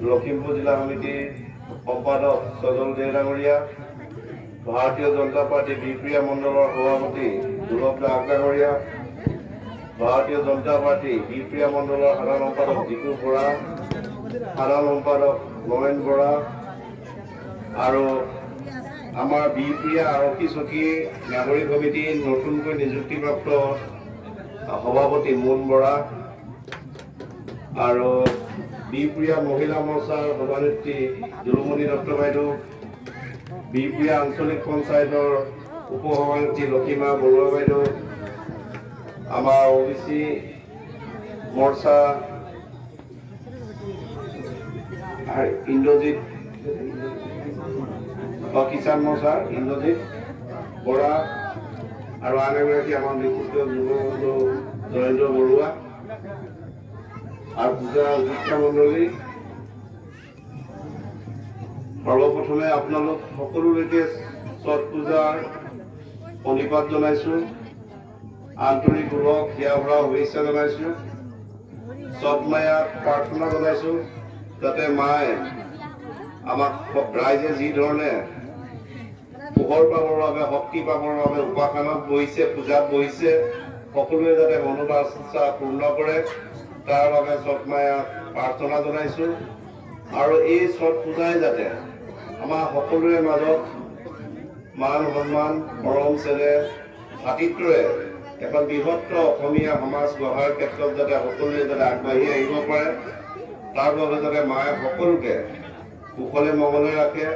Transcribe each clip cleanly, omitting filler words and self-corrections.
লখিমপুৰ জিলা সমিতিৰ সম্পাদক সজল দে ডাঙৰীয়া, ভাৰতীয় জনতা পাৰ্টি বিপ্ৰিয়া মণ্ডলৰ সভাপতি দুলভ দাস ডাঙৰীয়া, ভাৰতীয় জনতা পাৰ্টি বিপ্ৰিয়া মণ্ডলৰ সাধাৰণ সম্পাদক জিতু বৰা, সাধাৰণ সম্পাদক নয়ন বৰা আৰু আমাৰ বিপ্ৰিয়া আৰক্ষী চকী নাগৰিক সমিতিৰ নতুনকৈ নিযুক্তিপ্ৰাপ্ত সভাপতি মুন বৰা আৰু বিপ্ৰিয়া মহিলা মৰ্চাৰ সভানেত্ৰী দুলুমণি দত্ত বাইদেউ, বিপ্ৰিয়া আঞ্চলিক পঞ্চায়তৰ উপসভানেত্ৰী লক্ষীমা বৰুৱা বাইদেউ, আমাৰ OBC মৰ্চা ইন্দ্ৰজিৎ কিষাণ মৰ্চাৰ ইন্দ্ৰজিৎ বৰা আৰু আন এগৰাকী আমাৰ বিশিষ্ট যুৱবন্ধু জয়েন্দ্ৰ বৰুৱা আৰু পূজা শিক্ষা মণ্ডলী, সৰ্বপ্ৰথমে আপোনালোক সকলোলৈকে ছট পূজাৰ প্ৰণিপাত জনাইছো, আন্তৰিক ওলগ হিয়া ভৰা শুভেচ্ছা জনাইছো। ছট মায়াক প্ৰাৰ্থনা জনাইছো যাতে মায়ে আমাক ৰাইজে যি ধৰণে পোহৰ পাবৰ বাবে, শক্তি পাবৰ বাবে উপাসনাত বহিছে, পূজাত বহিছে, সকলোৱে যাতে মনোবাঞ্ছা পূৰ্ণ কৰে তাৰ বাবে ছট মায়াক প্ৰাৰ্থনা জনাইছো। আৰু এই ছট পূজাই যাতে আমাৰ সকলোৰে মাজত মান সন্মান, মৰম চেনেহ, ভাতৃত্বৰে এখন বৃহত্তৰ অসমীয়া সমাজ গঢ়াৰ ক্ষেত্ৰত যাতে সকলোৱে যাতে আগবাঢ়ি আহিব পাৰে, তাৰ বাবে যাতে মায়ে সকলোকে কুশলে মংগলে ৰাখে,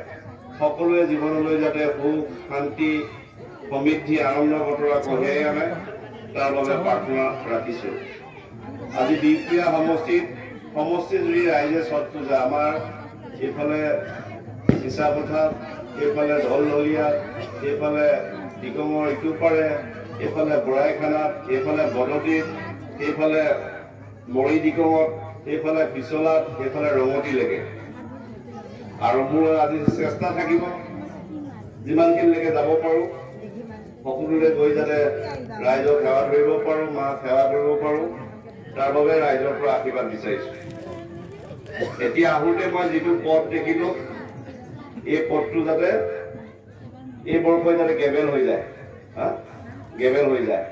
সকলোৱে জীৱনলৈ যাতে সুখ শান্তি সমৃদ্ধি আনন্দ বতৰা কঢ়িয়াই আনে তাৰ বাবে প্ৰাৰ্থনা ৰাখিছো। আজি বিপ্ৰিয়া সমষ্টি জুৰি ৰাইজে ছট পূজা, আমাৰ এইফালে চিচাপথাৰ, এইফালে ঢলঢলীয়াত, এইফালে দিগমৰ ইটো পাৰে, এইফালে বৰাইখানাত, এইফালে বদতিত, এইফালে মৰি দিগমত, এইফালে পিছলাত, এইফালে ৰঙতিলৈকে। আৰু মোৰ আজি চেষ্টা থাকিব যিমানখিনিলৈকে যাব পাৰোঁ সকলোৰে গৈ যাতে ৰাইজক সেৱা ধৰিব পাৰোঁ, মাক সেৱা কৰিব পাৰোঁ, তাৰ বাবে ৰাইজৰ পৰা আশীৰ্বাদ বিচাৰিছো। এতিয়া আহোঁতে মই যিটো পথ দেখিলো, এই পথটো যাতে এই বৰ্ষই যাতে গেবেল হৈ যায়, গেবেল হৈ যায়।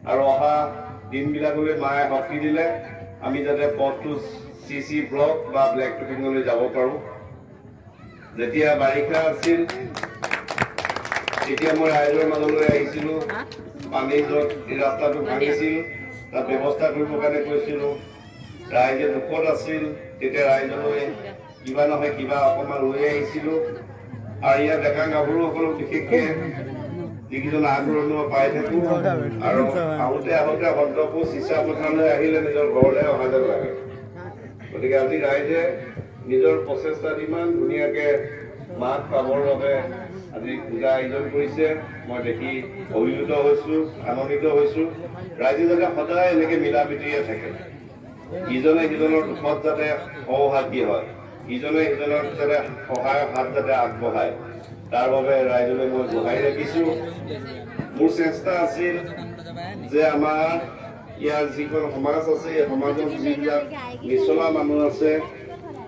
আৰু অহা দিনবিলাকলৈ মায়ে শক্তি দিলে আমি যাতে পথটো CC ব্লক বা ব্লেক টপিঙলৈ যাব পাৰোঁ। যেতিয়া বাৰিষা আছিল তেতিয়া মই ৰাইজৰ মাজলৈ আহিছিলোঁ, পানী য'ত এই ৰাস্তাটো ভাঙিছিল তাত ব্যৱস্থা কৰিবৰ কাৰণে কৈছিলোঁ। ৰাইজে দুখত আছিল, তেতিয়া ৰাইজলৈ কিবা নহয় কিবা অকণমান লৈ আহিছিলোঁ। আৰু ইয়াত ডেকা গাভৰুসকলক বিশেষকৈ যিকেইজন আগ্ৰহ পাই থাকোঁ, আৰু আহোঁতে সন্তকো চিচা পথাৰলৈ আহিলে নিজৰ ঘৰলৈ অহা যেন লাগে। গতিকে আজি ৰাইজে নিজৰ প্ৰচেষ্টাত ইমান ধুনীয়াকৈ মাক পাবৰ বাবে আজি পূজা আয়োজন কৰিছে, মই দেখি অভিভূত হৈছোঁ, আনন্দিত হৈছোঁ। ৰাইজে যাতে সদায় এনেকৈ মিলা প্ৰীতিৰে থাকে, ইজনে সিজনৰ দুখত যাতে সহভাগী হয়, ইজনে সিজনৰ যাতে সহায়ৰ হাত যাতে আগবঢ়ায়, তাৰ বাবে ৰাইজলৈ মই গোহাৰি ৰাখিছোঁ। মোৰ চেষ্টা আছিল যে আমাৰ ইয়াৰ যিখন সমাজ আছে, এই সমাজত যিবিলাক নিচলা মানুহ আছে